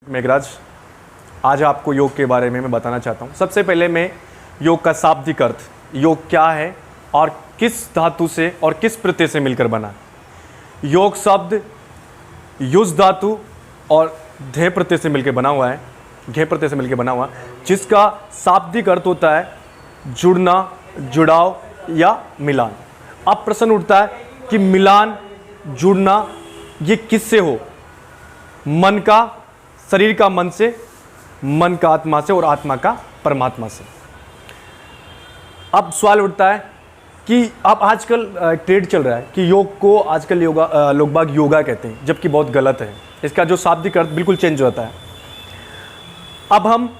मेघराज, आज आपको योग के बारे में मैं बताना चाहता हूँ। सबसे पहले मैं योग का शाब्दिक अर्थ, योग क्या है और किस धातु से और किस प्रत्यय से मिलकर बना है। योग शब्द युज धातु और ध्यय प्रत्यय से मिलकर बना हुआ है, घय प्रत्यय से मिलकर बना हुआ, जिसका शाब्दिक अर्थ होता है जुड़ना, जुड़ाव या मिलान। अब प्रश्न उठता है कि मिलान, जुड़ना ये किससे हो? मन का शरीर का मन से, मन का आत्मा से और आत्मा का परमात्मा से। अब सवाल उठता है कि अब आजकल ट्रेंड चल रहा है कि योग को आजकल लोग बाग योगा कहते हैं, जबकि बहुत गलत है। इसका जो शाब्दिक अर्थ बिल्कुल चेंज होता है। अब हम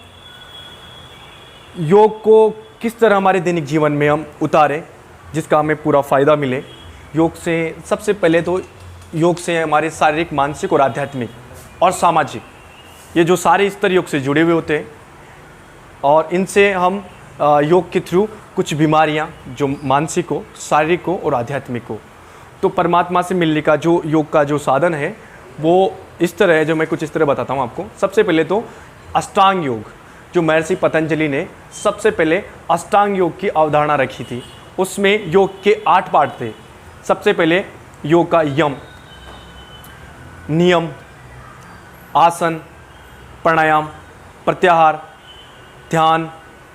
योग को किस तरह हमारे दैनिक जीवन में हम उतारें जिसका हमें पूरा फ़ायदा मिले। योग से सबसे पहले तो योग से हमारे शारीरिक, मानसिक और आध्यात्मिक और सामाजिक, ये जो सारे स्तर योग से जुड़े हुए होते हैं और इनसे हम योग के थ्रू कुछ बीमारियां जो मानसिक हो, शारीरिक हो और आध्यात्मिक हो, तो परमात्मा से मिलने का जो योग का जो साधन है वो इस तरह है, जो मैं कुछ इस तरह बताता हूँ आपको। सबसे पहले तो अष्टांग योग, जो महर्षि पतंजलि ने सबसे पहले अष्टांग योग की अवधारणा रखी थी। उसमें योग के 8 पार्ट थे। सबसे पहले योग का यम, नियम, आसन, प्राणायाम, प्रत्याहार, ध्यान,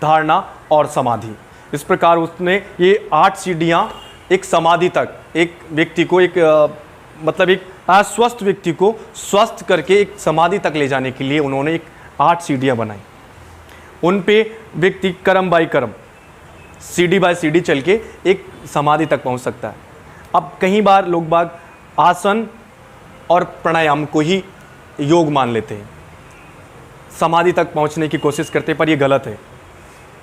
धारणा और समाधि। इस प्रकार उसने ये 8 सीढ़ियाँ एक समाधि तक, एक व्यक्ति को एक अस्वस्थ व्यक्ति को स्वस्थ करके एक समाधि तक ले जाने के लिए उन्होंने एक 8 सीढ़ियाँ बनाई। उन पे व्यक्ति कर्म बाय कर्म, सीढ़ी बाय सीढ़ी चल के एक समाधि तक पहुंच सकता है। अब कई बार लोग बाग आसन और प्राणायाम को ही योग मान लेते हैं, समाधि तक पहुंचने की कोशिश करते हैं, पर ये गलत है।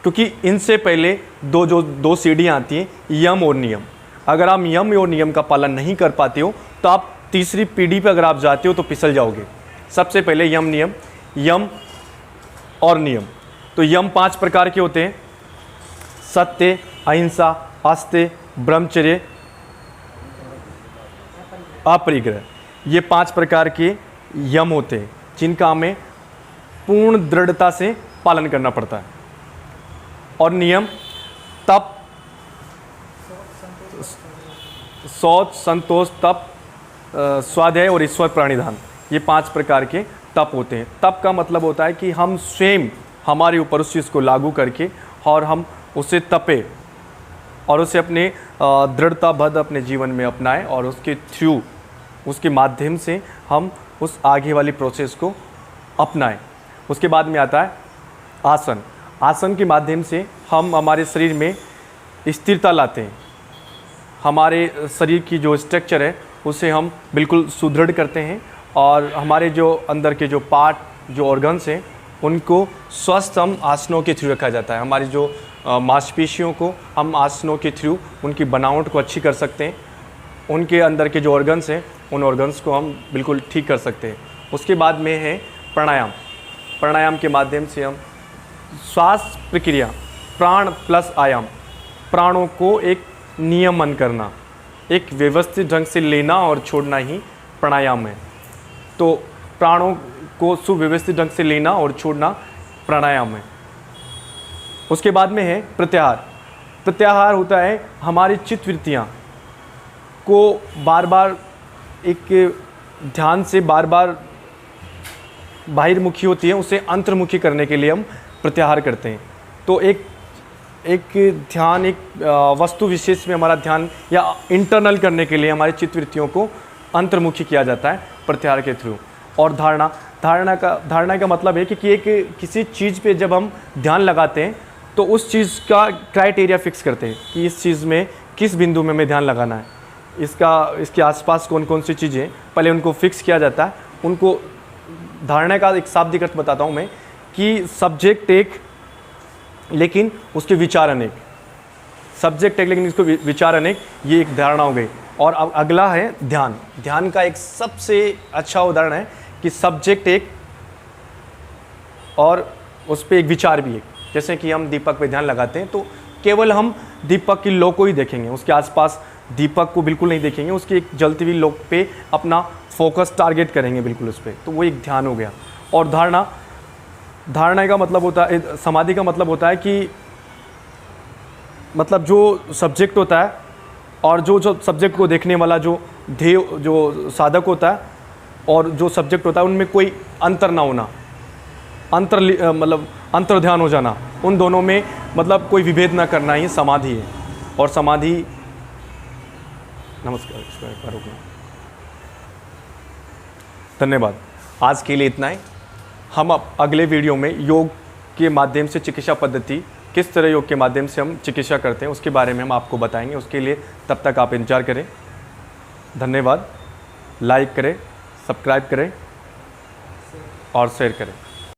क्योंकि इनसे पहले दो सीढ़ियाँ आती हैं, यम और नियम। अगर आप यम और नियम का पालन नहीं कर पाते हो तो आप तीसरी पीढ़ी पर अगर आप जाते हो तो फिसल जाओगे। सबसे पहले यम, नियम, यम और नियम। तो यम 5 प्रकार के होते हैं: सत्य, अहिंसा, आस्ते, ब्रह्मचर्य, अपरिग्रह। ये 5 प्रकार के यम होते हैं जिनका हमें पूर्ण दृढ़ता से पालन करना पड़ता है। और नियम तप, शौच, संतोष, तप, स्वाध्याय और ईश्वर प्रणिधान, ये 5 प्रकार के तप होते हैं। तप का मतलब होता है कि हम स्वयं हमारे ऊपर उस चीज़ को लागू करके और हम उसे तपे और उसे अपने दृढ़ताबद्ध अपने जीवन में अपनाएं और उसके थ्रू, उसके माध्यम से हम उस आगे वाली प्रोसेस को अपनाएं। उसके बाद में आता है आसन। आसन के माध्यम से हम हमारे शरीर में स्थिरता लाते हैं। हमारे शरीर की जो स्ट्रक्चर है उसे हम बिल्कुल सुदृढ़ करते हैं और हमारे जो अंदर के जो पार्ट, जो ऑर्गन्स हैं, उनको स्वस्थ हम आसनों के थ्रू रखा जाता है। हमारी जो मांसपेशियों को हम आसनों के थ्रू उनकी बनावट को अच्छी कर सकते हैं। उनके अंदर के जो ऑर्गन्स हैं उन ऑर्गन्स को हम बिल्कुल ठीक कर सकते हैं। उसके बाद में है प्राणायाम। प्राणायाम के माध्यम से हम श्वास प्रक्रिया, प्राण प्लस आयाम, प्राणों को एक नियमन करना, एक व्यवस्थित ढंग से लेना और छोड़ना ही प्राणायाम है। तो प्राणों को सुव्यवस्थित ढंग से लेना और छोड़ना प्राणायाम है। उसके बाद में है प्रत्याहार। प्रत्याहार होता है हमारी चित्तवृत्तियाँ को बार बार एक ध्यान से बार बार बाहिर्मुखी होती है, उसे अंतर्मुखी करने के लिए हम प्रत्याहार करते हैं। तो एक ध्यान, एक वस्तु विशेष में हमारा ध्यान या इंटरनल करने के लिए हमारी चित्तवृत्तियों को अंतर्मुखी किया जाता है प्रत्याहार के थ्रू। और धारणा का मतलब है कि किसी चीज़ पे जब हम ध्यान लगाते हैं तो उस चीज़ का क्राइटेरिया फिक्स करते हैं कि इस चीज़ में किस बिंदु में हमें ध्यान लगाना है, इसके आसपास कौन कौन सी चीज़ें, पहले उनको फिक्स किया जाता है। उनको धारणा का एक शाब्दिक अर्थ बताता हूँ मैं कि सब्जेक्ट एक लेकिन उसके विचार अनेक। सब्जेक्ट एक लेकिन इसको विचार अनेक, ये एक धारणा हो गई। और अब अगला है ध्यान। ध्यान का एक सबसे अच्छा उदाहरण है कि सब्जेक्ट एक और उस पर एक विचार भी एक। जैसे कि हम दीपक पे ध्यान लगाते हैं तो केवल हम दीपक की लो को ही देखेंगे, उसके आसपास दीपक को बिल्कुल नहीं देखेंगे, उसकी एक जलती हुई लो पे अपना फोकस टारगेट करेंगे बिल्कुल उस पर, तो वो एक ध्यान हो गया। और धारणा का मतलब होता है, समाधि का मतलब होता है कि मतलब जो सब्जेक्ट होता है और जो सब्जेक्ट को देखने वाला जो ध्येय जो साधक होता है और जो सब्जेक्ट होता है उनमें कोई अंतर ना होना, मतलब अंतर ध्यान हो जाना, उन दोनों में मतलब कोई विभेद ना करना ही समाधि है। और समाधि, नमस्कार, इसका रुकना, धन्यवाद। आज के लिए इतना ही। हम अब अगले वीडियो में योग के माध्यम से चिकित्सा पद्धति, किस तरह योग के माध्यम से हम चिकित्सा करते हैं उसके बारे में हम आपको बताएंगे। उसके लिए तब तक आप इंतजार करें। धन्यवाद। लाइक करें, सब्सक्राइब करें और शेयर करें।